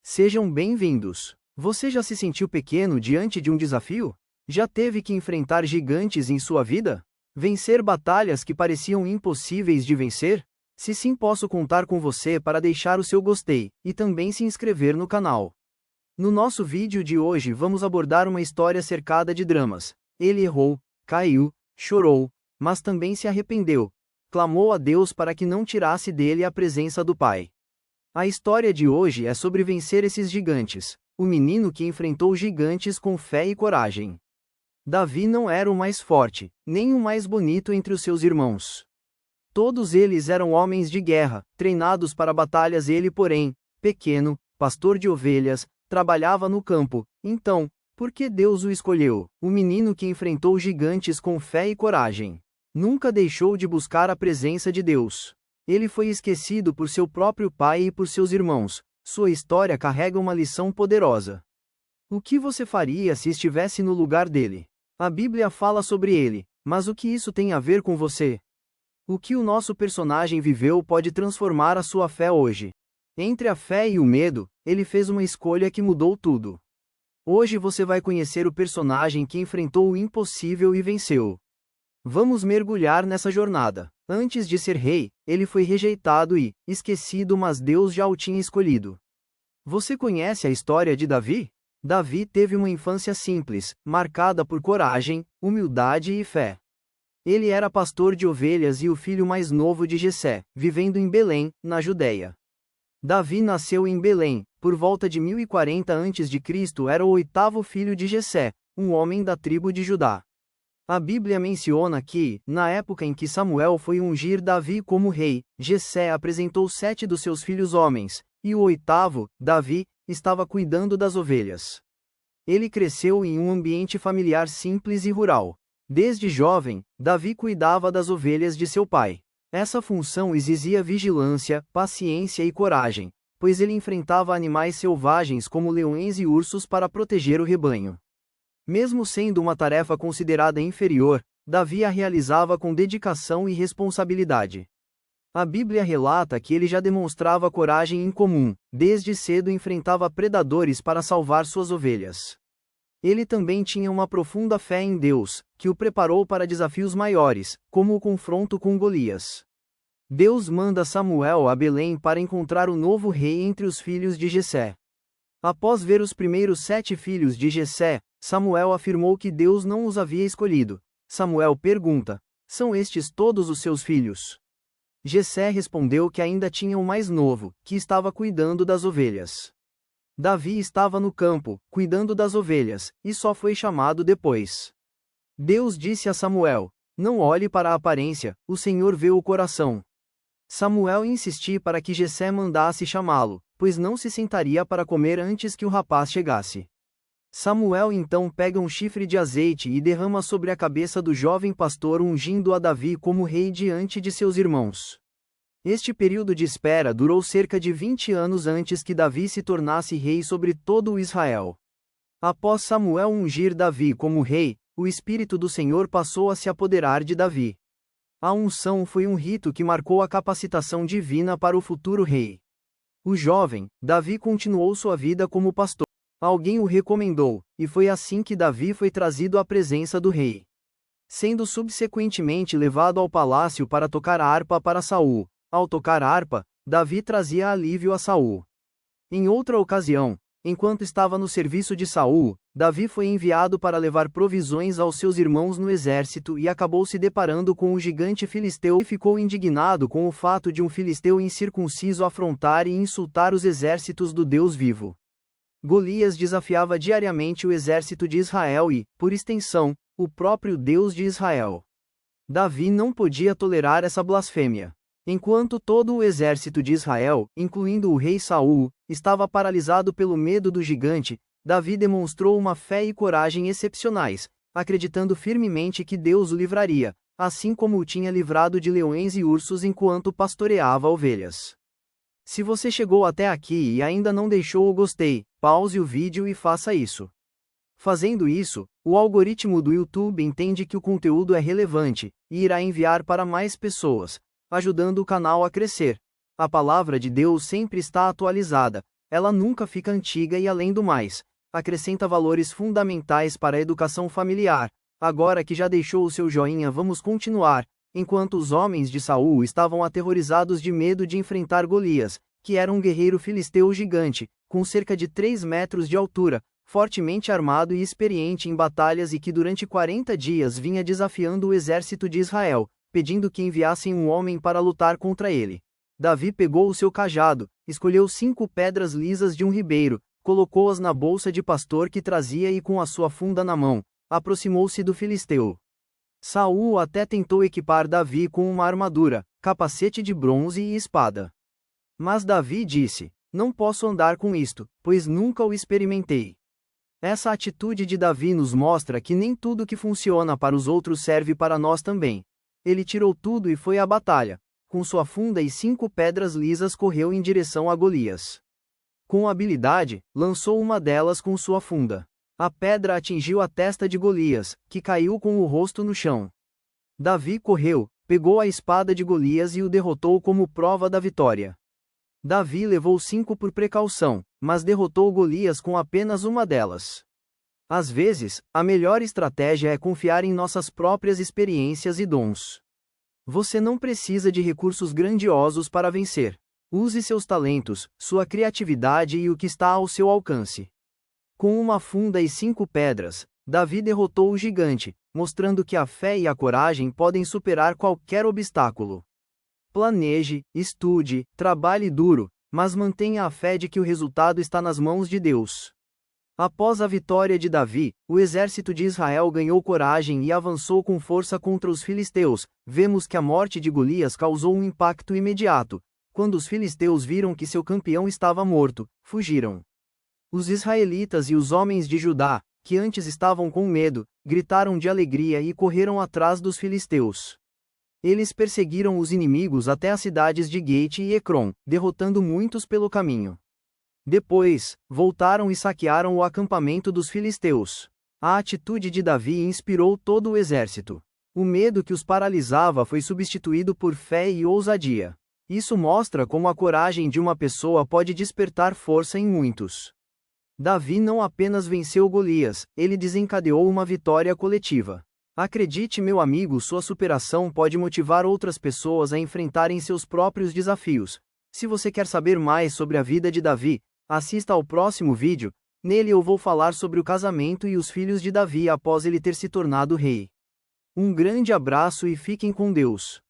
Sejam bem-vindos. Você já se sentiu pequeno diante de um desafio? Já teve que enfrentar gigantes em sua vida? Vencer batalhas que pareciam impossíveis de vencer? Se sim, posso contar com você para deixar o seu gostei e também se inscrever no canal. No nosso vídeo de hoje vamos abordar uma história cercada de dramas. Ele errou, caiu, chorou, mas também se arrependeu. Clamou a Deus para que não tirasse dele a presença do Pai. A história de hoje é sobre vencer esses gigantes, o menino que enfrentou gigantes com fé e coragem. Davi não era o mais forte, nem o mais bonito entre os seus irmãos. Todos eles eram homens de guerra, treinados para batalhas. Ele, porém, pequeno, pastor de ovelhas, trabalhava no campo. Então, por que Deus o escolheu? O menino que enfrentou gigantes com fé e coragem nunca deixou de buscar a presença de Deus. Ele foi esquecido por seu próprio pai e por seus irmãos. Sua história carrega uma lição poderosa. O que você faria se estivesse no lugar dele? A Bíblia fala sobre ele, mas o que isso tem a ver com você? O que o nosso personagem viveu pode transformar a sua fé hoje. Entre a fé e o medo, ele fez uma escolha que mudou tudo. Hoje você vai conhecer o personagem que enfrentou o impossível e venceu. Vamos mergulhar nessa jornada. Antes de ser rei, ele foi rejeitado e esquecido, mas Deus já o tinha escolhido. Você conhece a história de Davi? Davi teve uma infância simples, marcada por coragem, humildade e fé. Ele era pastor de ovelhas e o filho mais novo de Jessé, vivendo em Belém, na Judéia. Davi nasceu em Belém, por volta de 1040 a.C. Era o oitavo filho de Jessé, um homem da tribo de Judá. A Bíblia menciona que, na época em que Samuel foi ungir Davi como rei, Jessé apresentou 7 dos seus filhos homens, e o oitavo, Davi, estava cuidando das ovelhas. Ele cresceu em um ambiente familiar simples e rural. Desde jovem, Davi cuidava das ovelhas de seu pai. Essa função exigia vigilância, paciência e coragem, pois ele enfrentava animais selvagens como leões e ursos para proteger o rebanho. Mesmo sendo uma tarefa considerada inferior, Davi a realizava com dedicação e responsabilidade. A Bíblia relata que ele já demonstrava coragem incomum, desde cedo enfrentava predadores para salvar suas ovelhas. Ele também tinha uma profunda fé em Deus, que o preparou para desafios maiores, como o confronto com Golias. Deus manda Samuel a Belém para encontrar o novo rei entre os filhos de Jessé. Após ver os primeiros 7 filhos de Jessé, Samuel afirmou que Deus não os havia escolhido. Samuel pergunta: são estes todos os seus filhos? Jessé respondeu que ainda tinha um mais novo, que estava cuidando das ovelhas. Davi estava no campo, cuidando das ovelhas, e só foi chamado depois. Deus disse a Samuel: não olhe para a aparência, o Senhor vê o coração. Samuel insistiu para que Jessé mandasse chamá-lo, pois não se sentaria para comer antes que o rapaz chegasse. Samuel então pega um chifre de azeite e derrama sobre a cabeça do jovem pastor, ungindo a Davi como rei diante de seus irmãos. Este período de espera durou cerca de 20 anos antes que Davi se tornasse rei sobre todo o Israel. Após Samuel ungir Davi como rei, o Espírito do Senhor passou a se apoderar de Davi. A unção foi um rito que marcou a capacitação divina para o futuro rei. O jovem, Davi, continuou sua vida como pastor. Alguém o recomendou, e foi assim que Davi foi trazido à presença do rei. Sendo subsequentemente levado ao palácio para tocar a harpa para Saul. Ao tocar a harpa, Davi trazia alívio a Saul. Em outra ocasião, enquanto estava no serviço de Saul, Davi foi enviado para levar provisões aos seus irmãos no exército e acabou se deparando com o gigante filisteu e ficou indignado com o fato de um filisteu incircunciso afrontar e insultar os exércitos do Deus vivo. Golias desafiava diariamente o exército de Israel e, por extensão, o próprio Deus de Israel. Davi não podia tolerar essa blasfêmia. Enquanto todo o exército de Israel, incluindo o rei Saul, estava paralisado pelo medo do gigante, Davi demonstrou uma fé e coragem excepcionais, acreditando firmemente que Deus o livraria, assim como o tinha livrado de leões e ursos enquanto pastoreava ovelhas. Se você chegou até aqui e ainda não deixou o gostei, pause o vídeo e faça isso. Fazendo isso, o algoritmo do YouTube entende que o conteúdo é relevante, e irá enviar para mais pessoas, ajudando o canal a crescer. A palavra de Deus sempre está atualizada, ela nunca fica antiga e, além do mais, acrescenta valores fundamentais para a educação familiar. Agora que já deixou o seu joinha, vamos continuar. Enquanto os homens de Saul estavam aterrorizados de medo de enfrentar Golias, que era um guerreiro filisteu gigante, com cerca de 3 metros de altura, fortemente armado e experiente em batalhas e que durante 40 dias vinha desafiando o exército de Israel, pedindo que enviassem um homem para lutar contra ele. Davi pegou o seu cajado, escolheu 5 pedras lisas de um ribeiro, colocou-as na bolsa de pastor que trazia e com a sua funda na mão, aproximou-se do filisteu. Saul até tentou equipar Davi com uma armadura, capacete de bronze e espada. Mas Davi disse: "Não posso andar com isto, pois nunca o experimentei." Essa atitude de Davi nos mostra que nem tudo que funciona para os outros serve para nós também. Ele tirou tudo e foi à batalha. Com sua funda e 5 pedras lisas correu em direção a Golias. Com habilidade, lançou uma delas com sua funda. A pedra atingiu a testa de Golias, que caiu com o rosto no chão. Davi correu, pegou a espada de Golias e o derrotou como prova da vitória. Davi levou 5 por precaução, mas derrotou Golias com apenas uma delas. Às vezes, a melhor estratégia é confiar em nossas próprias experiências e dons. Você não precisa de recursos grandiosos para vencer. Use seus talentos, sua criatividade e o que está ao seu alcance. Com uma funda e 5 pedras, Davi derrotou o gigante, mostrando que a fé e a coragem podem superar qualquer obstáculo. Planeje, estude, trabalhe duro, mas mantenha a fé de que o resultado está nas mãos de Deus. Após a vitória de Davi, o exército de Israel ganhou coragem e avançou com força contra os filisteus. Vemos que a morte de Golias causou um impacto imediato. Quando os filisteus viram que seu campeão estava morto, fugiram. Os israelitas e os homens de Judá, que antes estavam com medo, gritaram de alegria e correram atrás dos filisteus. Eles perseguiram os inimigos até as cidades de Gate e Ecrom, derrotando muitos pelo caminho. Depois, voltaram e saquearam o acampamento dos filisteus. A atitude de Davi inspirou todo o exército. O medo que os paralisava foi substituído por fé e ousadia. Isso mostra como a coragem de uma pessoa pode despertar força em muitos. Davi não apenas venceu Golias, ele desencadeou uma vitória coletiva. Acredite, meu amigo, sua superação pode motivar outras pessoas a enfrentarem seus próprios desafios. Se você quer saber mais sobre a vida de Davi, assista ao próximo vídeo. Nele eu vou falar sobre o casamento e os filhos de Davi após ele ter se tornado rei. Um grande abraço e fiquem com Deus.